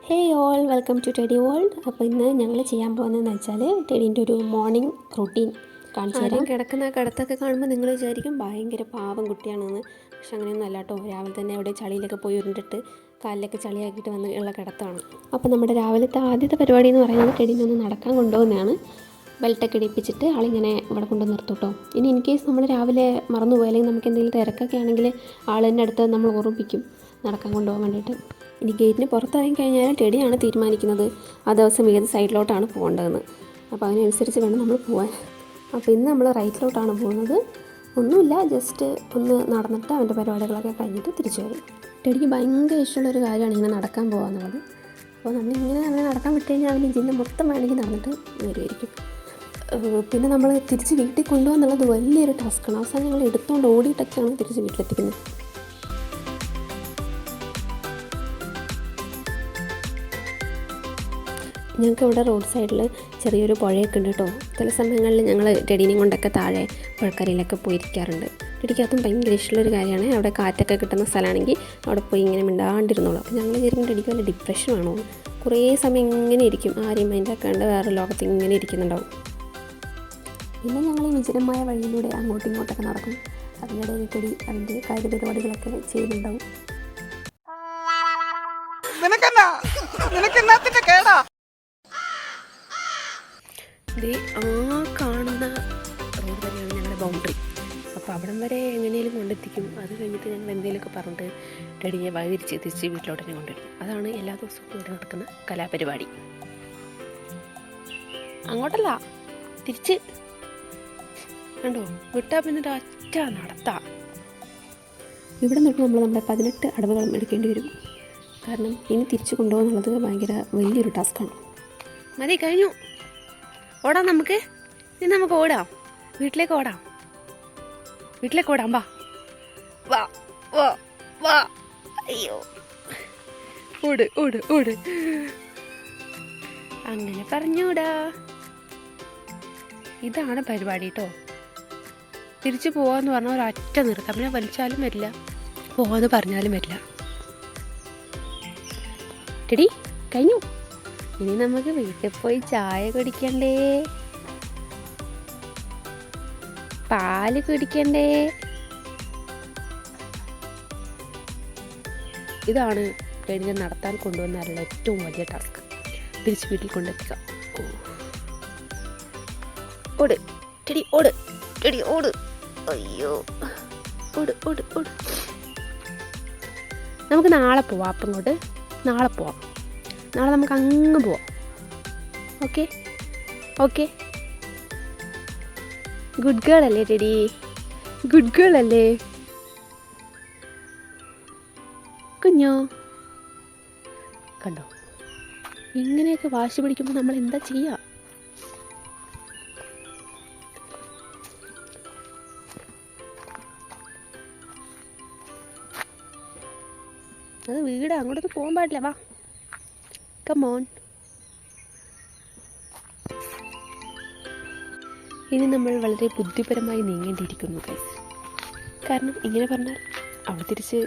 Hey all welcome to Teddy World. അപ്പോൾ ഇന്ന് ഞങ്ങൾ ചെയ്യാൻ പോകുന്നതെന്ന് വെച്ചാൽ ടെഡീൻ്റെ ഒരു മോർണിംഗ് റൂട്ടീൻ കാണിച്ചു തരാം. കിടക്കുന്ന കിടത്തൊക്കെ കാണുമ്പോൾ നിങ്ങൾ വിചാരിക്കും ഭയങ്കര പാവം കുട്ടിയാണെന്ന്. പക്ഷെ അങ്ങനെയൊന്നും അല്ല കേട്ടോ. രാവിലെ തന്നെ അവിടെ ചളിയിലൊക്കെ പോയി ഉരുണ്ടിട്ട് കാലിലൊക്കെ ചളിയാക്കിയിട്ട് വന്ന് ഉള്ള കിടത്താണ്. അപ്പോൾ നമ്മുടെ രാവിലത്തെ ആദ്യത്തെ പരിപാടി എന്ന് പറയുന്നത് ടെഡീനെ ഒന്ന് നടക്കാൻ കൊണ്ടുപോകുന്നതാണ്. ബെൽറ്റൊക്കെ ഇടിപ്പിച്ചിട്ട് ആളിങ്ങനെ ഇവിടെ കൊണ്ട് നിർത്തും കേട്ടോ. ഇനി ഇൻ കേസ് നമ്മൾ രാവിലെ മറന്നുപോയി അല്ലെങ്കിൽ നമുക്ക് എന്തെങ്കിലും തിരക്കൊക്കെ ആണെങ്കിൽ ആൾ തന്നെ അടുത്ത് നമ്മൾ ഓർമ്മിപ്പിക്കും നടക്കാൻ കൊണ്ടുപോകാൻ വേണ്ടിയിട്ട്. ഇനി ഗേറ്റിന് പുറത്തിറങ്ങി കഴിഞ്ഞാൽ ടെഡിയാണ് തീരുമാനിക്കുന്നത് ആ ദിവസം ഏത് സൈഡിലോട്ടാണ് പോകേണ്ടതെന്ന്. അപ്പോൾ അതിനനുസരിച്ച് വേണം നമ്മൾ പോകാൻ. അപ്പോൾ ഇന്ന് നമ്മൾ റൈറ്റിലോട്ടാണ് പോകുന്നത്. ഒന്നുമില്ല, ജസ്റ്റ് ഒന്ന് നടന്നിട്ട് അവൻ്റെ പരിപാടികളൊക്കെ കഴിഞ്ഞിട്ട് തിരിച്ചു വരും. ടെഡിക്ക് ഭയങ്കര ഇഷ്ടമുള്ളൊരു കാര്യമാണ് ഇങ്ങനെ നടക്കാൻ പോകുക എന്നുള്ളത്. അപ്പോൾ നമ്മളിങ്ങനെ അങ്ങനെ നടക്കാൻ വിട്ട് കഴിഞ്ഞാൽ അവന് ജില്ല മൊത്തം വേണമെങ്കിൽ നടന്നിട്ട് വരുമായിരിക്കും. പിന്നെ നമ്മൾ തിരിച്ച് വീട്ടിൽ കൊണ്ടുപോകുക എന്നുള്ളത് വലിയൊരു ടാസ്ക്കാണ്. അവസാനം ഞങ്ങൾ എടുത്തുകൊണ്ട് ഓടിയിട്ടൊക്കെയാണ് തിരിച്ച് വീട്ടിലെത്തിക്കുന്നത്. ഞങ്ങൾക്ക് ഇവിടെ റോഡ് സൈഡിൽ ചെറിയൊരു പുഴയൊക്കെ ഉണ്ട് കേട്ടോ. ചില സമയങ്ങളിൽ ഞങ്ങൾ ടെഡീനെയും കൊണ്ടൊക്കെ താഴെ പുഴക്കരയിലൊക്കെ പോയിരിക്കാറുണ്ട്. ടെഡിക്ക് അതും ഭയങ്കര ഇഷ്ടമുള്ളൊരു കാര്യമാണ്. അവിടെ കാറ്റൊക്കെ കിട്ടുന്ന സ്ഥലമാണെങ്കിൽ അവിടെ പോയി ഇങ്ങനെ മിണ്ടാണ്ടിരുന്നോളൂ. അപ്പോൾ ഞങ്ങൾ വിചാരിക്കും ടെഡിക്ക് വല്ല ഡിപ്രഷനാണോ, കുറേ സമയം ഇങ്ങനെ ഇരിക്കും, ആരെയും മൈൻഡാക്കാണ്ട് വേറെ ലോകത്ത് ഇങ്ങനെ ഇരിക്കുന്നുണ്ടാവും. പിന്നെ ഞങ്ങൾ ഈ വിജനമായ വഴിയിലൂടെ അങ്ങോട്ടും ഇങ്ങോട്ടൊക്കെ നടക്കും. അതിനിടയിൽ ടെഡി അതിൻ്റെ കാര്യപരിപാടികളൊക്കെ ചെയ്യുന്നുണ്ടാവും. ആ കാണുന്ന റോഡ് വരെയാണ് ഞങ്ങളുടെ ബൗണ്ടറി. അപ്പോൾ അവിടം വരെ എങ്ങനെയും കൊണ്ടെത്തിക്കും. അത് കഴിഞ്ഞിട്ട് ഞങ്ങൾ എന്തെങ്കിലുമൊക്കെ പറഞ്ഞിട്ട് ടെഡിയെ തിരിച്ച് വീട്ടിലോട്ട് തന്നെ കൊണ്ടുവരും. അതാണ് എല്ലാ ദിവസവും ഇവിടെ നടക്കുന്ന കലാപരിപാടി. അങ്ങോട്ടല്ല, തിരിച്ച് കണ്ടോ, വിട്ടാൽ പിന്നെ ഒറ്റ നടത്താം. ഇവിടെ നിന്നിട്ട് നമ്മുടെ 18 അടവുകളും എടുക്കേണ്ടി വരും. കാരണം ഇനി തിരിച്ച് കൊണ്ടുപോകുന്നുള്ളത് ഭയങ്കര വലിയൊരു ടാസ്ക്കാണ്. മതി, കഴിഞ്ഞു. ഓടാം നമുക്ക്. ഇനി നമുക്ക് ഓടാം, വീട്ടിലേക്ക് ഓടാം. വാ വാ വാ വാ. അയ്യോ, ഓട് ഓട് ഓട്. അങ്ങനെ പറഞ്ഞൂടാ. ഇതാണ് പരിപാടി കേട്ടോ. തിരിച്ചു പോവാന്ന് പറഞ്ഞാൽ ഒരൊറ്റ നിർത്താം. പിന്നെ വലിച്ചാലും വരില്ല, പോവാന്ന് പറഞ്ഞാലും വരില്ല. ടെഡി കഴിഞ്ഞു. ഇനി നമുക്ക് വീട്ടിൽ പോയി ചായ കുടിക്കണ്ടേ, പാല് കുടിക്കണ്ടേ. ഇതാണ് ടെഡിനെ നടത്താൻ കൊണ്ടുവന്നാലുള്ള ഏറ്റവും വലിയ ടാസ്ക്. തിരിച്ച് വീട്ടിൽ കൊണ്ടെത്തിക്കുക. ഓട് ടെഡി, ഓട് ടെഡി, ഓട്. അയ്യോ, ഓട് ഓട് ഓട്. നമുക്ക് നാളെ പോവാം. അപ്പം ഇങ്ങോട്ട് നാളെ പോവാം. നാളെ നമുക്ക് അങ്ങ് പോവാം. Okay okay. ഗുഡ് ഗേൾ അല്ലേ ടെഡി? ഗുഡ് ഗേൾ അല്ലേ കുഞ്ഞോ? കണ്ടോ, ഇങ്ങനെയൊക്കെ വാശി പിടിക്കുമ്പോൾ നമ്മൾ എന്താ ചെയ്യുക? അത് വീട്, അങ്ങോട്ടൊന്നും പോകാൻ പാടില്ല. വാ, കമോൺ. ഇനി നമ്മൾ വളരെ ബുദ്ധിപരമായി നീങ്ങേണ്ടിയിരിക്കുന്നു ഗൈസ്. കാരണം ഇങ്ങനെ പറഞ്ഞാൽ അവിടെ തിരിച്ച്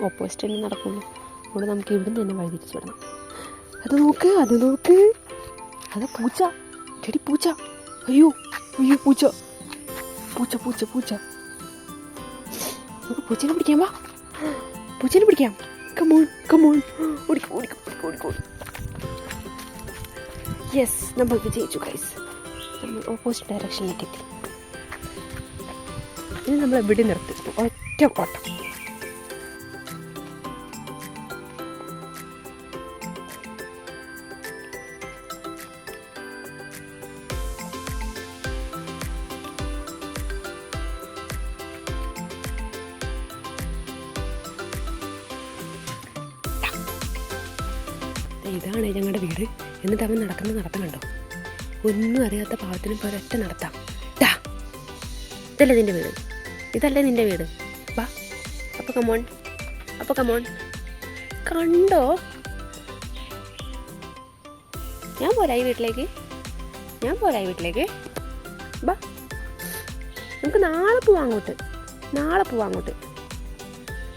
ഓപ്പോസിറ്റ് തന്നെ നടക്കുന്നു. അവിടെ നമുക്ക് ഇവിടുന്ന് തന്നെ വഴി തിരിച്ചു വിടണം. അത് നോക്ക്, അത് നോക്ക്, അത് പൂച്ച. ടെഡി പൂച്ച. അയ്യോ അയ്യോ, പൂച്ച പൂച്ച പൂച്ച പൂച്ച. നമുക്ക് പൂച്ചേനെ പിടിക്കാം. വാ, പൂച്ചേനെ പിടിക്കാം. കമോൺ കമോൺ, ഓടിക്കോ ഓടിക്കോ ഓടിക്കോ ഓടിക്കോ. യെസ്, നമ്മൾ വിജയിച്ചു ഗൈസ്. നമ്മൾ ഓപ്പോസിറ്റ് ഡയറക്ഷനിലേക്ക് എത്തി. ഇനി നമ്മൾ എവിടെ നിർത്തി? ഒറ്റ ഓട്ടം. ഇതാണ് ഞങ്ങളുടെ വീട്. എന്നിട്ട് അവൻ നടക്കുന്ന നടത്തം കണ്ടോ? ഒന്നും അറിയാത്ത പാവത്തിനും പോലെ ഒറ്റ നടത്താം. ഇതല്ലേ നിൻ്റെ വീട്? ഇതല്ലേ നിൻ്റെ വീട്? വാ, അപ്പോൾ കമോൺ, അപ്പോൾ കമോൺ. കണ്ടോ, ഞാൻ പോരായി വീട്ടിലേക്ക്, ഞാൻ പോരായി വീട്ടിലേക്ക്. വാ, നമുക്ക് നാളെ പോവാം അങ്ങോട്ട്. നാളെ പോവാം അങ്ങോട്ട്.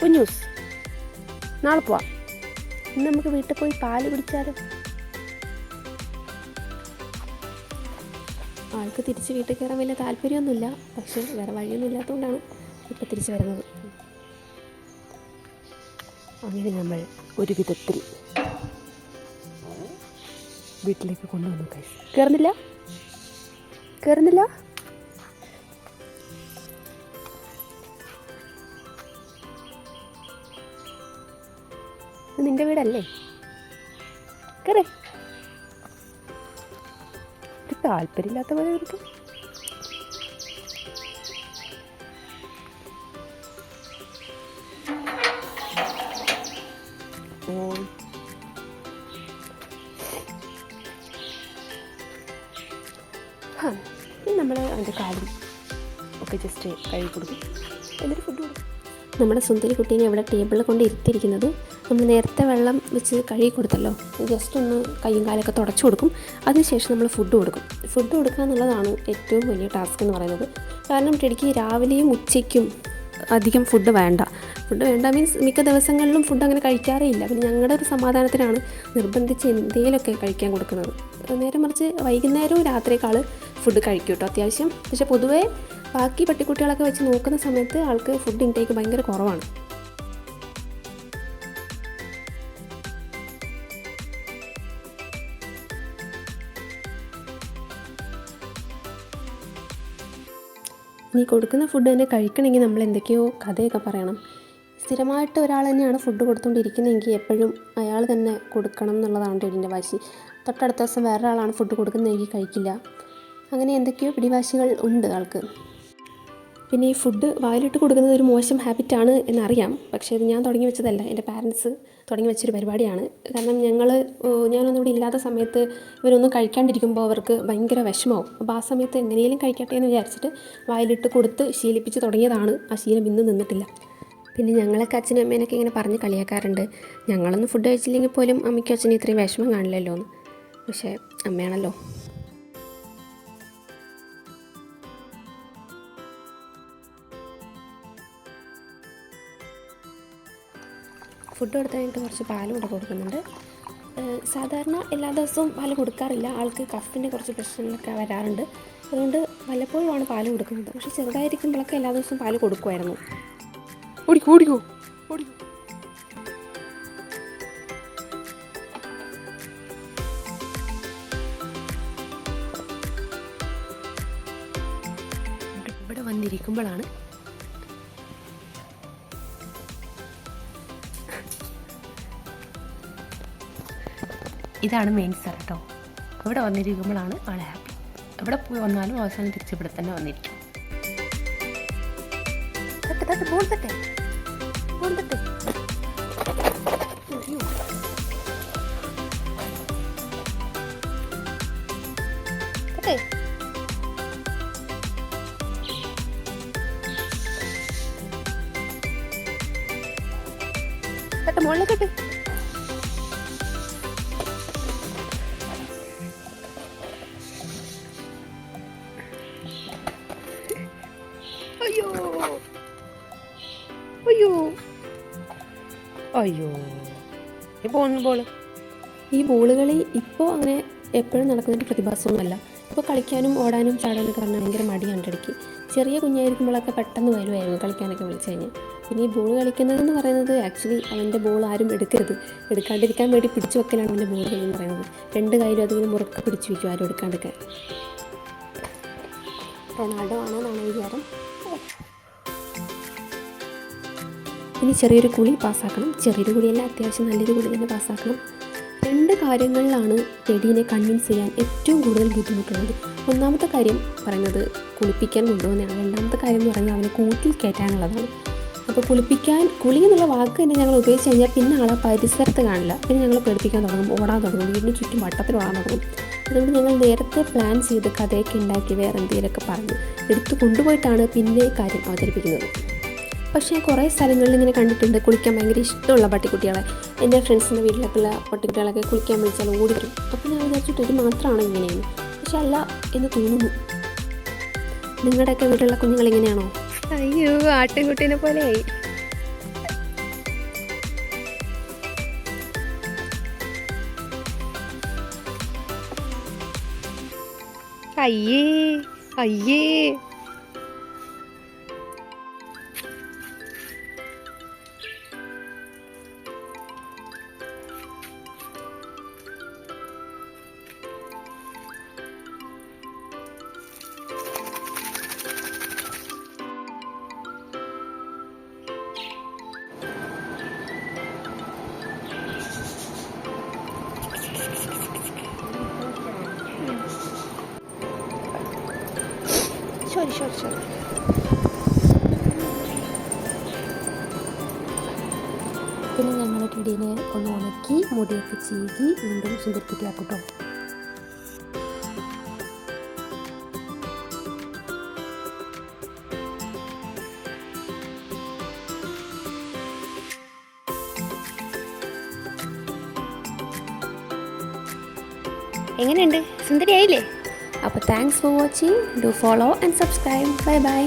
കുഞ്ഞൂസ്, നാളെ പോവാം. ഇന്ന് നമുക്ക് വീട്ടിൽ പോയി പാല് കുടിച്ചാലോ? ആൾക്ക് തിരിച്ച് വീട്ടിൽ കയറാൻ വലിയ താല്പര്യമൊന്നുമില്ല, പക്ഷേ വേറെ വഴിയൊന്നും ഇല്ലാത്തതുകൊണ്ടാണ് ഇപ്പോൾ തിരിച്ച് വരുന്നത്. അങ്ങനെ നമ്മൾ ഒരു വിധത്തിൽ വീട്ടിലേക്ക് കൊണ്ടുവന്നു. കയറുന്നില്ല. നിന്റെ വീടല്ലേ? കയറേ. ഒരു താല്പര്യമില്ലാത്ത പോലെ ഇരിക്കും. നമ്മൾ അതിൻ്റെ കാലും ഒക്കെ ജസ്റ്റ് കഴുകി കൊടുക്കും, എന്നിട്ട് ഫുഡ് കൊടുക്കും. നമ്മുടെ സുന്ദരി കുട്ടീനെ ഇവിടെ ടേബിളിൽ കൊണ്ട് ഇരുത്തിയിരിക്കുന്നത് നമ്മൾ നേരത്തെ വെള്ളം വെച്ച് കഴുകി കൊടുത്തല്ലോ, ജസ്റ്റ് ഒന്ന് കയ്യും കാലൊക്കെ തുടച്ചു കൊടുക്കും. അതിനുശേഷം നമ്മൾ ഫുഡ് കൊടുക്കും. ഫുഡ് കൊടുക്കുക എന്നുള്ളതാണ് ഏറ്റവും വലിയ ടാസ്ക് എന്ന് പറയുന്നത്. കാരണം ടെഡിക്ക് രാവിലെയും ഉച്ചയ്ക്കും അധികം ഫുഡ് വേണ്ട മീൻസ് മിക്ക ദിവസങ്ങളിലും ഫുഡ് അങ്ങനെ കഴിക്കാറേ ഇല്ല. പിന്നെ ഞങ്ങളുടെ ഒരു സമാധാനത്തിനാണ് നിർബന്ധിച്ച് എന്തെങ്കിലുമൊക്കെ കഴിക്കാൻ കൊടുക്കുന്നത്. നേരെ മറിച്ച് വൈകുന്നേരവും രാത്രിയേക്കാൾ ഫുഡ് കഴിക്കും കേട്ടോ അത്യാവശ്യം. പക്ഷേ പൊതുവേ ബാക്കി പട്ടിക്കുട്ടികളൊക്കെ വെച്ച് നോക്കുന്ന സമയത്ത് ആൾക്ക് ഫുഡ് ഇൻടേക്ക് ഭയങ്കര കുറവാണ്. നീ കൊടുക്കുന്ന ഫുഡ് തന്നെ കഴിക്കണമെങ്കിൽ നമ്മൾ എന്തൊക്കെയോ കഥയൊക്കെ പറയണം. സ്ഥിരമായിട്ട് ഒരാൾ തന്നെയാണ് ഫുഡ് കൊടുത്തുകൊണ്ടിരിക്കുന്നതെങ്കിൽ എപ്പോഴും അയാൾ തന്നെ കൊടുക്കണം എന്നുള്ളതാണ് ടെഡിൻ്റെ വാശി. തൊട്ടടുത്ത ദിവസം വേറെ ആളാണ് ഫുഡ് കൊടുക്കുന്നതെങ്കിൽ കഴിക്കില്ല. അങ്ങനെ എന്തൊക്കെയോ പിടിവാശികൾ ഉണ്ട് ആൾക്ക്. പിന്നെ ഈ ഫുഡ് വായിലിട്ട് കൊടുക്കുന്നത് ഒരു മോശം ഹാബിറ്റാണ് എന്നറിയാം, പക്ഷേ ഇത് ഞാൻ തുടങ്ങി വെച്ചതല്ല, എൻ്റെ പാരൻസ് തുടങ്ങി വെച്ചൊരു പരിപാടിയാണ്. കാരണം ഞാനൊന്നും ഇവിടെ ഇല്ലാത്ത സമയത്ത് ഇവരൊന്നും കഴിക്കാണ്ടിരിക്കുമ്പോൾ അവർക്ക് ഭയങ്കര വിഷമമാവും. അപ്പോൾ ആ സമയത്ത് എങ്ങനെയും കഴിക്കട്ടെ എന്ന് വിചാരിച്ചിട്ട് വായിലിട്ട് കൊടുത്ത് ശീലിപ്പിച്ച് തുടങ്ങിയതാണ്. ആ ശീലം ഇന്ന് നിന്നിട്ടില്ല. പിന്നെ ഞങ്ങളൊക്കെ അച്ഛനും അമ്മേനൊക്കെ ഇങ്ങനെ പറഞ്ഞ് കളിയാക്കാറുണ്ട്, ഞങ്ങളൊന്നും ഫുഡ് കഴിച്ചില്ലെങ്കിൽ പോലും അമ്മയ്ക്കും അച്ഛനും ഇത്രയും വിഷമം കാണില്ലല്ലോ എന്ന്. പക്ഷേ അമ്മയാണല്ലോ. ഫുഡ് കൊടുത്ത് കഴിഞ്ഞിട്ട് കുറച്ച് പാലും കൂടെ കൊടുക്കുന്നുണ്ട്. സാധാരണ എല്ലാ ദിവസവും പാല് കൊടുക്കാറില്ല, ആൾക്ക് കഫിൻ്റെ കുറച്ച് പ്രശ്നങ്ങളൊക്കെ വരാറുണ്ട്. അതുകൊണ്ട് വല്ലപ്പോഴുമാണ് പാല് കൊടുക്കുന്നത്. പക്ഷേ ചെറുതായിരിക്കുമ്പോഴൊക്കെ എല്ലാ ദിവസവും പാല് കൊടുക്കുമായിരുന്നു. ഓടിക്കോ ഇവിടെ വന്നിരിക്കുമ്പോഴാണ് ഇതാണ് മെയിൻ സ്ഥലം കേട്ടോ. ഇവിടെ വന്നിരിക്കുമ്പോഴാണ് ആൾ ഹാപ്പി. എവിടെ പോയി വന്നാലും അവസാനം തിരിച്ചിവിടെ തന്നെ വന്നിരിക്കും. മുകളിലേക്കട്ടെ. അയ്യോ ഈ ബോളുകളി ഇപ്പോൾ അങ്ങനെ എപ്പോഴും നടക്കുന്നതിൻ്റെ പ്രതിഭാസമൊന്നുമല്ല. ഇപ്പോൾ കളിക്കാനും ഓടാനും ചാടാനൊക്കെ പറഞ്ഞാൽ ഭയങ്കര മടിയാണ് ടെഡിക്ക്. ചെറിയ കുഞ്ഞായിരിക്കുമ്പോഴൊക്കെ പെട്ടെന്ന് വരുമായിരുന്നു കളിക്കാനൊക്കെ വിളിച്ചു കഴിഞ്ഞാൽ. പിന്നെ ഈ ബോൾ കളിക്കുന്നതെന്ന് പറയുന്നത് ആക്ച്വലി അവൻ്റെ ബോൾ ആരും എടുക്കാണ്ടിരിക്കാൻ വേണ്ടി പിടിച്ചു വെക്കലാണ് അവൻ്റെ ബോൾ കളി എന്ന് പറയുന്നത്. രണ്ട് കയ്യിലും അതിങ്ങനെ മുറുക്കെ പിടിച്ചു വയ്ക്കും ആരും എടുക്കാണ്ടൊക്കെ. റൊണാൾഡോ ആണെന്നാണ് വിചാരം. ഇനി ചെറിയൊരു കുളി പാസ്സാക്കണം. ചെറിയൊരു കുളിയല്ല, അത്യാവശ്യം നല്ലൊരു കുളി തന്നെ പാസ്സാക്കണം. രണ്ട് കാര്യങ്ങളിലാണ് ടെഡീനെ കൺവിൻസ് ചെയ്യാൻ ഏറ്റവും കൂടുതൽ ബുദ്ധിമുട്ടുള്ളത്. ഒന്നാമത്തെ കാര്യം പറയുന്നത് കുളിപ്പിക്കാൻ കൊണ്ടുപോകുന്നതാണ്. രണ്ടാമത്തെ കാര്യം എന്ന് പറഞ്ഞാൽ അവനെ കൂട്ടിൽ കയറ്റാനുള്ളതാണ്. അപ്പോൾ കുളി എന്നുള്ള വാക്ക് തന്നെ ഞങ്ങൾ ഉപയോഗിച്ച് കഴിഞ്ഞാൽ പിന്നെ ആളെ പരിസരത്ത് കാണില്ല. പിന്നെ ഞങ്ങൾ പേടിപ്പിക്കാൻ തുടങ്ങും, ഓടാൻ തുടങ്ങും, വീടിന് ചുറ്റും വട്ടത്തിൽ ഓടാൻ തുടങ്ങും. അതുകൊണ്ട് ഞങ്ങൾ നേരത്തെ പ്ലാൻ ചെയ്ത് കഥയൊക്കെ ഉണ്ടാക്കി വേറെ എന്തെങ്കിലുമൊക്കെ പറഞ്ഞ് എടുത്ത് കൊണ്ടുപോയിട്ടാണ് പിന്നെ കാര്യം അവതരിപ്പിക്കുന്നത്. പക്ഷേ കുറേ സ്ഥലങ്ങളിൽ ഇങ്ങനെ കണ്ടിട്ടുണ്ട് കുളിക്കാൻ ഭയങ്കര ഇഷ്ടമുള്ള പട്ടിക്കുട്ടികളെ. എൻ്റെ ഫ്രണ്ട്സിൻ്റെ വീട്ടിലൊക്കെയുള്ള പട്ടിക്കുട്ടികളൊക്കെ കുളിക്കാൻ വിളിച്ചാൽ ഓടി വരും. അപ്പോൾ ഞാൻ വിചാരിച്ചിട്ട് ഇത് മാത്രമാണ് ഇങ്ങനെയെന്ന്. പക്ഷെ അല്ല എന്ന് തോന്നുന്നു. നിങ്ങളുടെയൊക്കെ വീട്ടിലുള്ള കുഞ്ഞുങ്ങൾ ഇങ്ങനെയാണോ? അയ്യോ, ആട്ടിൻകുട്ടീനെ പോലെയായി. അയ്യേ അയ്യേ. Sorry. പിന്നെ ഞങ്ങൾ ടെടീനെ ഒന്ന് ഉണക്കി മുടിയൊക്കെ ചീകി വീണ്ടും സുന്ദരിപ്പിക്കാം കേട്ടോ. എങ്ങനെയുണ്ട്? സുന്ദരിയായില്ലേ? അപ്പോൾ thanks for watching. Do follow and subscribe. Bye bye.